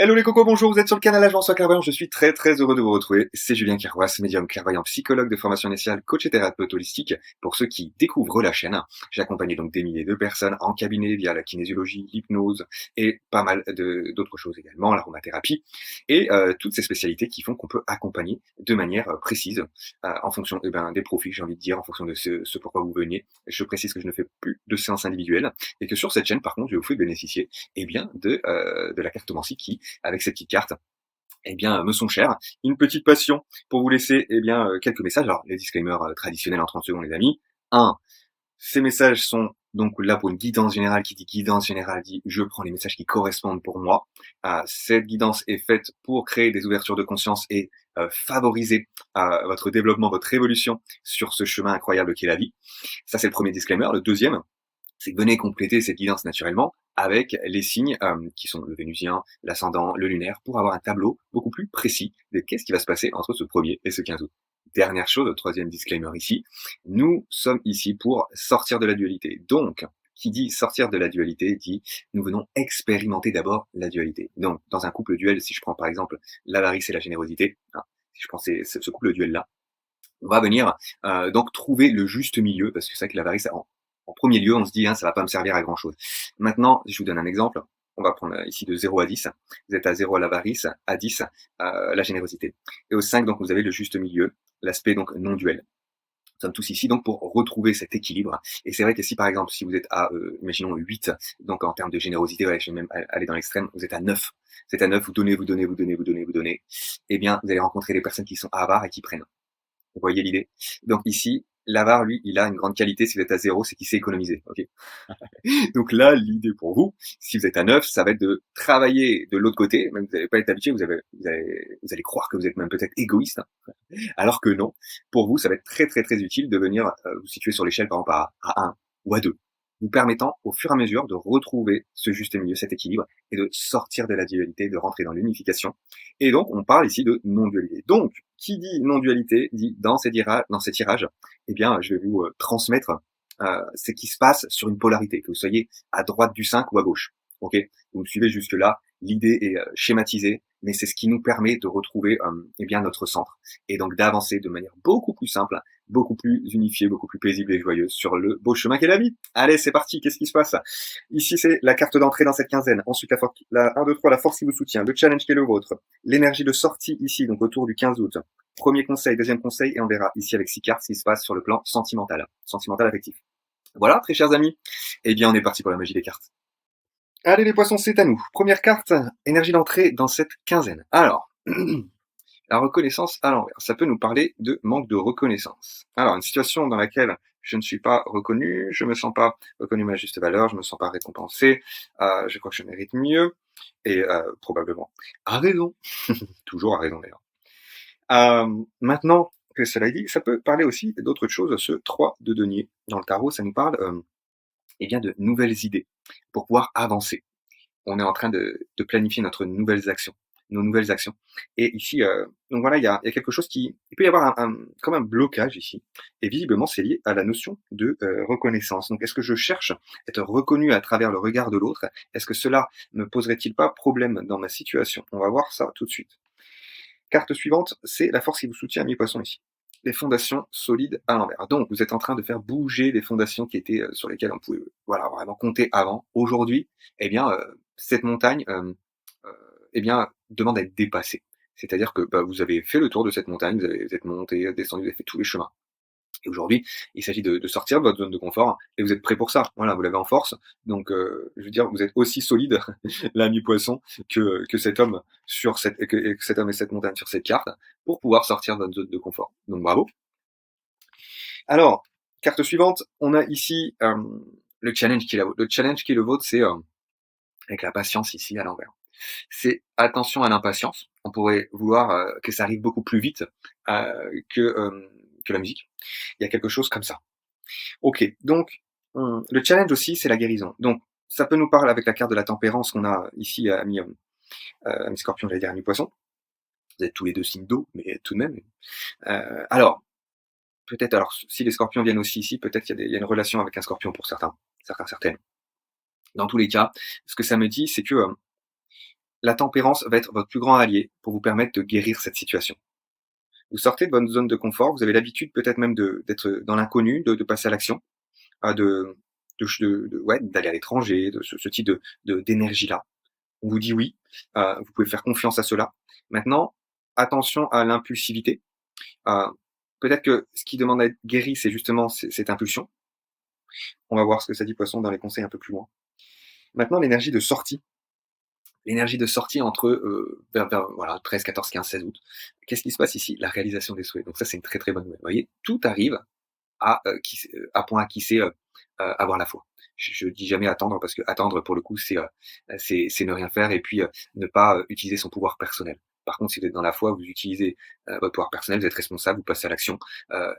Hello les cocos, bonjour, vous êtes sur le canal Agence Clairvoyant, je suis très très heureux de vous retrouver. C'est Julien Kerwas, médium clairvoyant, psychologue de formation initiale, coach et thérapeute holistique. Pour ceux qui découvrent la chaîne, j'ai accompagné donc des milliers de personnes en cabinet via la kinésiologie, l'hypnose et pas mal d'autres choses également, l'aromathérapie et toutes ces spécialités qui font qu'on peut accompagner de manière précise en fonction des profils, j'ai envie de dire, en fonction de ce pourquoi vous veniez. Je précise que je ne fais plus de séances individuelles et que sur cette chaîne, par contre, je vous fais bénéficier de la cartomancie qui, avec ces petites cartes, me sont chères. Une petite passion pour vous laisser quelques messages. Alors, les disclaimers traditionnels en 30 secondes, les amis. 1. Ces messages sont donc là pour une guidance générale. Qui dit guidance générale dit je prends les messages qui correspondent pour moi. Cette guidance est faite pour créer des ouvertures de conscience et favoriser votre développement, votre évolution sur ce chemin incroyable qu'est la vie. Ça, c'est le premier disclaimer. Le deuxième, c'est que venez compléter cette guidance naturellement avec les signes qui sont le vénusien, l'ascendant, le lunaire, pour avoir un tableau beaucoup plus précis de qu'est-ce qui va se passer entre ce 1er et ce 15 août. Dernière chose, le troisième disclaimer ici, nous sommes ici pour sortir de la dualité. Donc, qui dit sortir de la dualité dit nous venons expérimenter d'abord la dualité. Donc, dans un couple duel, si je prends par exemple l'avarice et la générosité, si je prends ce couple duel-là, on va venir donc trouver le juste milieu, parce que c'est vrai que l'avarice, en premier lieu, on se dit, ça va pas me servir à grand chose. Maintenant, je vous donne un exemple. On va prendre ici de 0 à 10. Vous êtes à 0 à l'avarice, à 10 la générosité. Et au 5, donc, vous avez le juste milieu, l'aspect donc non duel. Nous sommes tous ici donc pour retrouver cet équilibre. Et c'est vrai que si par exemple, si vous êtes à, imaginons 8, donc en termes de générosité, ouais, je vais même aller dans l'extrême, vous êtes à 9. Vous êtes à 9, vous donnez, vous donnez, vous donnez, vous donnez, vous donnez. Eh bien, vous allez rencontrer des personnes qui sont avares et qui prennent. Vous voyez l'idée? Donc ici, l'avare, lui, il a une grande qualité. Si vous êtes à 0, c'est qu'il sait économiser. Okay. Donc là, l'idée pour vous, si vous êtes à 9, ça va être de travailler de l'autre côté. Même vous n'allez pas être habitué, vous allez croire que vous êtes même peut-être égoïste, alors que non. Pour vous, ça va être très très très utile de venir vous situer sur l'échelle, par exemple, à 1 ou à 2, vous permettant au fur et à mesure de retrouver ce juste milieu, cet équilibre, et de sortir de la dualité, de rentrer dans l'unification. Et donc, on parle ici de non-dualité. Donc, qui dit non-dualité dit dans ces tirages, je vais vous transmettre ce qui se passe sur une polarité, que vous soyez à droite du 5 ou à gauche. Ok, vous me suivez jusque-là, l'idée est schématisée, mais c'est ce qui nous permet de retrouver notre centre, et donc d'avancer de manière beaucoup plus simple, beaucoup plus unifiée, beaucoup plus paisible et joyeuse sur le beau chemin qu'est la vie. Allez, c'est parti, qu'est-ce qui se passe? Ici, c'est la carte d'entrée dans cette quinzaine. Ensuite, la 1, 2, 3, la force qui vous soutient, le challenge qui est le vôtre, l'énergie de sortie ici, donc autour du 15 août. Premier conseil, deuxième conseil, et on verra ici avec 6 cartes ce qui se passe sur le plan sentimental affectif. Voilà, très chers amis. Eh bien, on est parti pour la magie des cartes. Allez les poissons, c'est à nous. Première carte, énergie d'entrée dans cette quinzaine. Alors, la reconnaissance à l'envers, ça peut nous parler de manque de reconnaissance. Alors, une situation dans laquelle je ne suis pas reconnu, je me sens pas reconnu ma juste valeur, je me sens pas récompensé, je crois que je mérite mieux, et probablement à raison, toujours à raison d'ailleurs. Maintenant que cela est dit, ça peut parler aussi d'autres choses. Ce 3 de denier dans le tarot, ça nous parle de nouvelles idées pour pouvoir avancer. On est en train de planifier nos nouvelles actions. Et ici, donc voilà, il y a quelque chose il peut y avoir comme un blocage ici. Et visiblement, c'est lié à la notion de reconnaissance. Donc, est-ce que je cherche à être reconnu à travers le regard de l'autre? Est-ce que cela ne poserait-il pas problème dans ma situation? On va voir ça tout de suite. Carte suivante, c'est la force qui vous soutient, mes poissons ici. Les fondations solides à l'envers. Donc, vous êtes en train de faire bouger des fondations qui étaient sur lesquelles on pouvait vraiment compter avant. Aujourd'hui, cette montagne demande à être dépassée. C'est-à-dire que vous avez fait le tour de cette montagne, vous êtes monté, descendu, vous avez fait tous les chemins. Et aujourd'hui, il s'agit de sortir de votre zone de confort, et vous êtes prêt pour ça. Voilà, vous l'avez en force. Donc, je veux dire, vous êtes aussi solide, l'ami poisson, que cet homme que cet homme et cette montagne sur cette carte, pour pouvoir sortir de votre zone de confort. Donc, bravo. Alors, carte suivante, on a ici le challenge qui est le challenge qui est le vôtre, c'est avec la patience ici à l'envers. C'est attention à l'impatience. On pourrait vouloir que ça arrive beaucoup plus vite que la musique. Il y a quelque chose comme ça. Ok, donc le challenge aussi, c'est la guérison. Donc, ça peut nous parler avec la carte de la tempérance qu'on a ici à mi Scorpion, j'allais dire à mi Poisson. Vous êtes tous les deux signes d'eau, mais tout de même. Alors, si les Scorpions viennent aussi ici, peut-être qu'il y a une relation avec un Scorpion pour certaines. Dans tous les cas, ce que ça me dit, c'est que la tempérance va être votre plus grand allié pour vous permettre de guérir cette situation. Vous sortez de votre zone de confort, vous avez l'habitude peut-être même d'être dans l'inconnu, de passer à l'action, ouais, d'aller à l'étranger, de ce type d'énergie-là. On vous dit oui, vous pouvez faire confiance à cela. Maintenant, attention à l'impulsivité. Euh, Peut-être que ce qui demande à être guéri, c'est justement cette impulsion. On va voir ce que ça dit Poisson dans les conseils un peu plus loin. Maintenant, l'énergie de sortie. L'énergie de sortie entre voilà, 13, 14, 15, 16 août. Qu'est-ce qui se passe ici? La réalisation des souhaits. Donc ça, c'est une très très bonne nouvelle. Vous voyez, tout arrive à point à qui c'est avoir la foi. Je dis jamais attendre parce que attendre pour le coup c'est ne rien faire et puis ne pas utiliser son pouvoir personnel. Par contre, si vous êtes dans la foi, vous utilisez votre pouvoir personnel, vous êtes responsable, vous passez à l'action,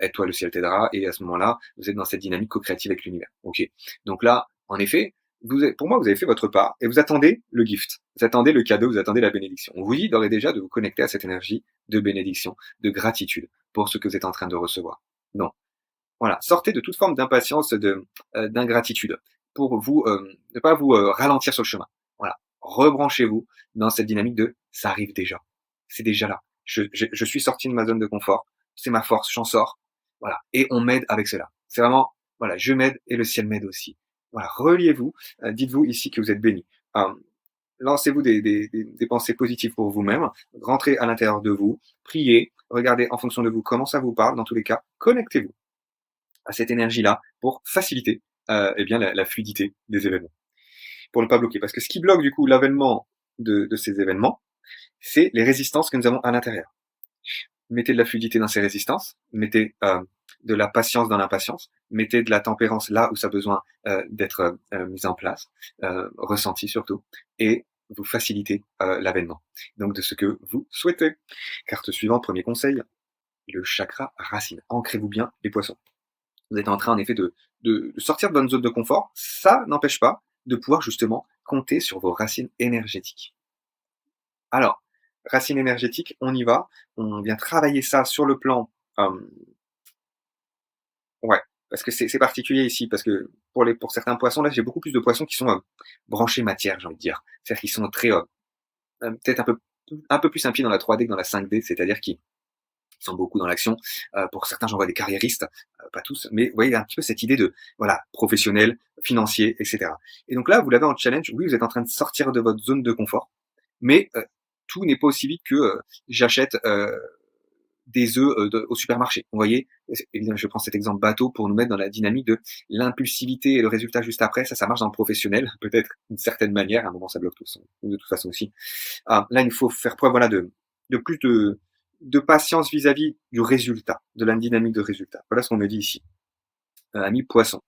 aide-toi, le ciel t'aidera, et à ce moment-là, vous êtes dans cette dynamique co-créative avec l'univers. Ok. Donc là, en effet, pour moi, vous avez fait votre part et vous attendez le gift, vous attendez le cadeau, vous attendez la bénédiction. On vous dit d'ores et déjà de vous connecter à cette énergie de bénédiction, de gratitude pour ce que vous êtes en train de recevoir. Non. Voilà, sortez de toute forme d'impatience, d'ingratitude, pour vous ne pas vous ralentir sur le chemin. Voilà, rebranchez-vous dans cette dynamique de ça arrive déjà, c'est déjà là. Je suis sorti de ma zone de confort, c'est ma force, j'en sors. Voilà, et on m'aide avec cela. C'est vraiment voilà, je m'aide et le ciel m'aide aussi. Voilà, reliez-vous, dites-vous ici que vous êtes béni. Lancez-vous des pensées positives pour vous-même, rentrez à l'intérieur de vous, priez, regardez en fonction de vous comment ça vous parle. Dans tous les cas, connectez-vous à cette énergie-là pour faciliter eh bien la fluidité des événements, pour ne pas bloquer. Parce que ce qui bloque du coup l'avènement de ces événements, c'est les résistances que nous avons à l'intérieur. Mettez de la fluidité dans ces résistances, mettez de la patience dans l'impatience, mettez de la tempérance là où ça a besoin d'être mis en place, ressenti surtout, et vous facilitez l'avènement, donc de ce que vous souhaitez. Carte suivante, premier conseil, le chakra racine. Ancrez-vous bien les poissons. Vous êtes en train en effet de sortir de votre zone de confort, ça n'empêche pas de pouvoir justement compter sur vos racines énergétiques. Alors, racines énergétiques, on y va, on vient travailler ça sur le plan, ouais, parce que c'est particulier ici, parce que pour certains poissons, là j'ai beaucoup plus de poissons qui sont branchés matière, j'ai envie de dire. C'est-à-dire qu'ils sont très, peut-être un peu plus un pied dans la 3D que dans la 5D, c'est-à-dire qu'ils sont beaucoup dans l'action. Pour certains, j'en vois des carriéristes, pas tous, mais vous voyez, il y a un petit peu cette idée de, voilà, professionnel, financier, etc. Et donc là, vous l'avez en challenge, oui, vous êtes en train de sortir de votre zone de confort, mais tout n'est pas aussi vite que j'achète des œufs au supermarché. Vous voyez, évidemment, je prends cet exemple bateau pour nous mettre dans la dynamique de l'impulsivité et le résultat juste après. Ça marche dans le professionnel, peut-être d'une certaine manière. À un moment, ça bloque de toute façon aussi. Là, il faut faire preuve, voilà, de plus de patience vis-à-vis du résultat, de la dynamique de résultat. Voilà ce qu'on me dit ici. Ami poisson.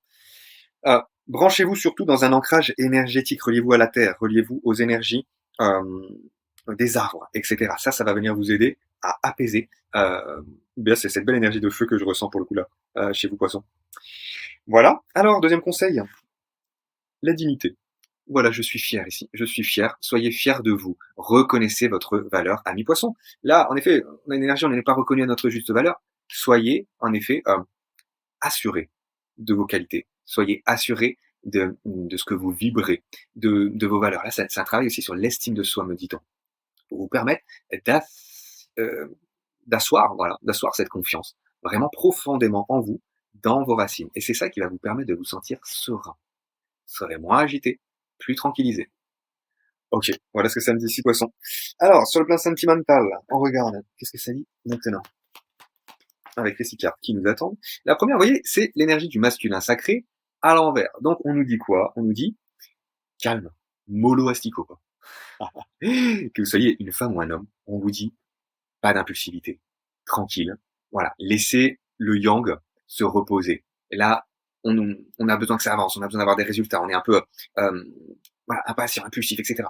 Branchez-vous surtout dans un ancrage énergétique. Reliez-vous à la terre, reliez-vous aux énergies des arbres, etc. Ça va venir vous aider à apaiser. Bien, c'est cette belle énergie de feu que je ressens pour le coup là, chez vous poissons. Voilà. Alors, deuxième conseil, la dignité. Voilà, je suis fier ici. Je suis fier. Soyez fiers de vous. Reconnaissez votre valeur, ami poisson. Là, en effet, on a une énergie, on n'est pas reconnu à notre juste valeur. Soyez, en effet, assurés de vos qualités. Soyez assurés de ce que vous vibrez, de vos valeurs. Là, c'est un travail aussi sur l'estime de soi, me dit-on, pour vous permettre d'asseoir cette confiance vraiment profondément en vous, dans vos racines. Et c'est ça qui va vous permettre de vous sentir serein. Serez moins agité, plus tranquillisé. Ok, voilà ce que ça me dit ici, poisson. Alors, sur le plan sentimental, on regarde. Qu'est-ce que ça dit maintenant? Avec les 6 cartes qui nous attendent. La première, vous voyez, c'est l'énergie du masculin sacré à l'envers. Donc, on nous dit quoi? On nous dit calme, mollo asticot. Que vous soyez une femme ou un homme, on vous dit pas d'impulsivité, tranquille. Voilà, laissez le yang se reposer. Et là, on a besoin que ça avance, on a besoin d'avoir des résultats, on est un peu voilà, impatient, impulsif, etc.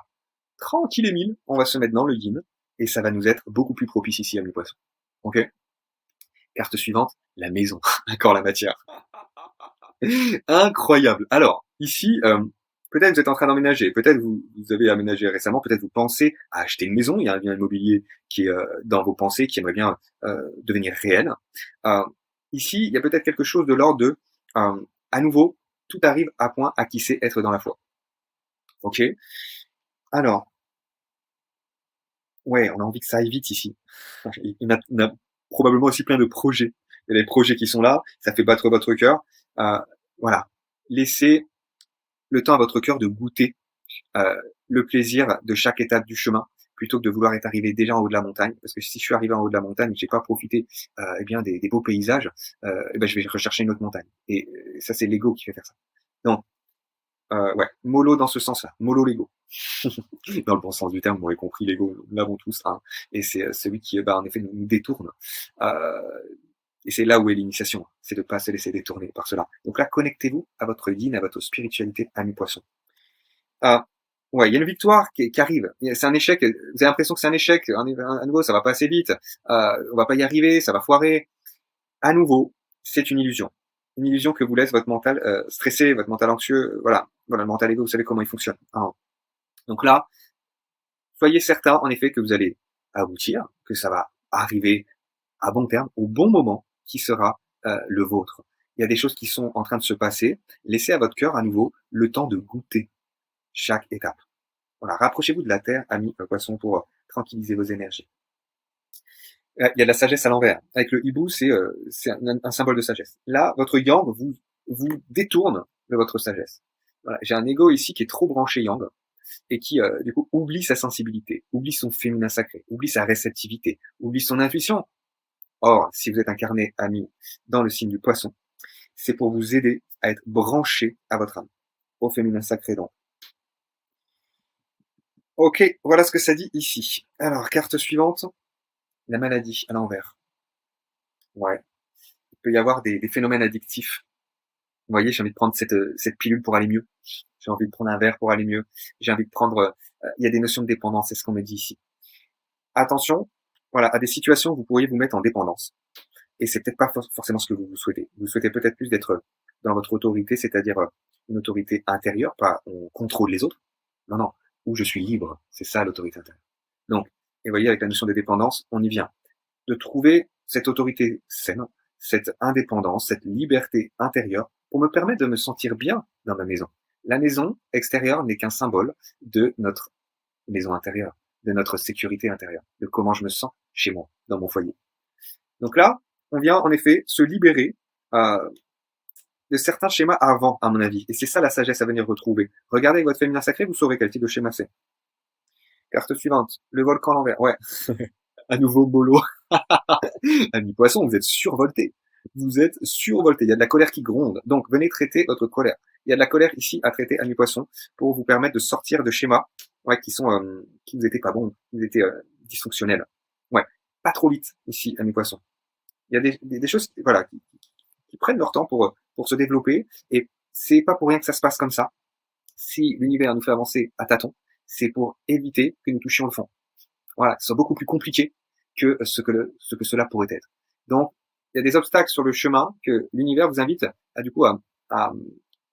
Tranquille Émile, on va se mettre dans le yin, et ça va nous être beaucoup plus propice ici à mes poissons. Ok? Carte suivante, la maison. Encore la matière. Incroyable. Alors, ici, peut-être vous êtes en train d'emménager, peut-être vous avez aménagé récemment, peut-être vous pensez à acheter une maison, il y a un bien immobilier qui est dans vos pensées, qui aimerait bien devenir réel. Ici, il y a peut-être quelque chose de l'ordre de, à nouveau, tout arrive à point à qui sait être dans la foi. Ok? Alors, Ouais, on a envie que ça aille vite ici. On a probablement aussi plein de projets. Il y a des projets qui sont là, ça fait battre votre cœur. Euh, voilà. Laissez le temps à votre cœur de goûter le plaisir de chaque étape du chemin, plutôt que de vouloir être arrivé déjà en haut de la montagne. Parce que si je suis arrivé en haut de la montagne, j'ai pas profité eh bien des beaux paysages, eh ben je vais rechercher une autre montagne. Et ça, c'est l'ego qui fait faire ça. Donc, ouais, mollo dans ce sens-là, mollo l'ego. Dans le bon sens du terme, vous m'avez compris, l'ego, nous l'avons tous, hein. Et c'est celui qui, bah, en effet, nous détourne. Euh, et c'est là où est l'initiation, c'est de pas se laisser détourner par cela. Donc là, connectez-vous à votre yin, à votre spiritualité, ami poisson. Ah, ouais, il y a une victoire qui arrive. C'est un échec. Vous avez l'impression que c'est un échec. À nouveau, ça va pas assez vite. On va pas y arriver. Ça va foirer. À nouveau, c'est une illusion. Une illusion que vous laisse votre mental stressé, votre mental anxieux. Voilà, voilà, le mental égo. Vous savez comment il fonctionne, hein. Donc là, soyez certain, en effet, que vous allez aboutir, que ça va arriver à bon terme, au bon moment, qui sera le vôtre. Il y a des choses qui sont en train de se passer. Laissez à votre cœur à nouveau le temps de goûter chaque étape. Voilà, rapprochez-vous de la terre, amis poissons, pour tranquilliser vos énergies. Il y a de la sagesse à l'envers. Avec le hibou, c'est un symbole de sagesse. Là, votre yang vous détourne de votre sagesse. Voilà, j'ai un ego ici qui est trop branché yang et qui, du coup, oublie sa sensibilité, oublie son féminin sacré, oublie sa réceptivité, oublie son intuition. Or, si vous êtes incarné, ami, dans le signe du poisson, c'est pour vous aider à être branché à votre âme, au féminin sacré donc. Ok, voilà ce que ça dit ici. Alors, carte suivante. La maladie à l'envers. Ouais. Il peut y avoir des phénomènes addictifs. Vous voyez, j'ai envie de prendre cette pilule pour aller mieux. J'ai envie de prendre un verre pour aller mieux. J'ai envie de prendre... il y a des notions de dépendance, c'est ce qu'on me dit ici. Attention, voilà, à des situations où vous pourriez vous mettre en dépendance. Et c'est peut-être pas forcément ce que vous souhaitez. Vous souhaitez peut-être plus d'être dans votre autorité, c'est-à-dire une autorité intérieure, pas on contrôle les autres. Non, non, où je suis libre. C'est ça l'autorité intérieure. Donc, et vous voyez, avec la notion de dépendance, on y vient. De trouver cette autorité saine, cette indépendance, cette liberté intérieure pour me permettre de me sentir bien dans ma maison. La maison extérieure n'est qu'un symbole de notre maison intérieure, de notre sécurité intérieure, de comment je me sens chez moi, dans mon foyer. Donc là, on vient en effet se libérer de certains schémas avant, à mon avis. Et c'est ça la sagesse à venir retrouver. Regardez avec votre féminin sacré, vous saurez quel type de schéma c'est. Carte suivante, le volcan à l'envers. Ouais, à nouveau bolo. Ami poisson, vous êtes survolté. Vous êtes survolté. Il y a de la colère qui gronde. Donc, venez traiter votre colère. Il y a de la colère ici à traiter, ami poisson, pour vous permettre de sortir de schémas, ouais, qui vous étaient pas bons, qui vous étaient dysfonctionnels. Ouais, pas trop vite ici, ami poisson. Il y a des choses, voilà, qui prennent leur temps pour se développer. Et c'est pas pour rien que ça se passe comme ça. Si l'univers nous fait avancer à tâtons, c'est pour éviter que nous touchions le fond. Voilà, ce soit beaucoup plus compliqué que ce que cela pourrait être. Donc, il y a des obstacles sur le chemin que l'univers vous invite à du coup à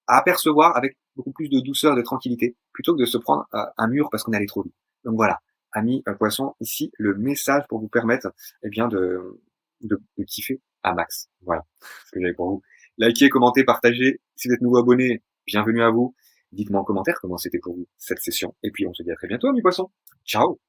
apercevoir avec beaucoup plus de douceur et de tranquillité, plutôt que de se prendre un mur parce qu'on est allé trop vite. Donc voilà, amis poissons, ici le message pour vous permettre eh bien de kiffer à max. Voilà ce que j'avais pour vous. Likez, commentez, partagez. Si vous êtes nouveau abonné, bienvenue à vous. Dites-moi en commentaire comment c'était pour vous cette session. Et puis on se dit à très bientôt, amis poissons. Ciao.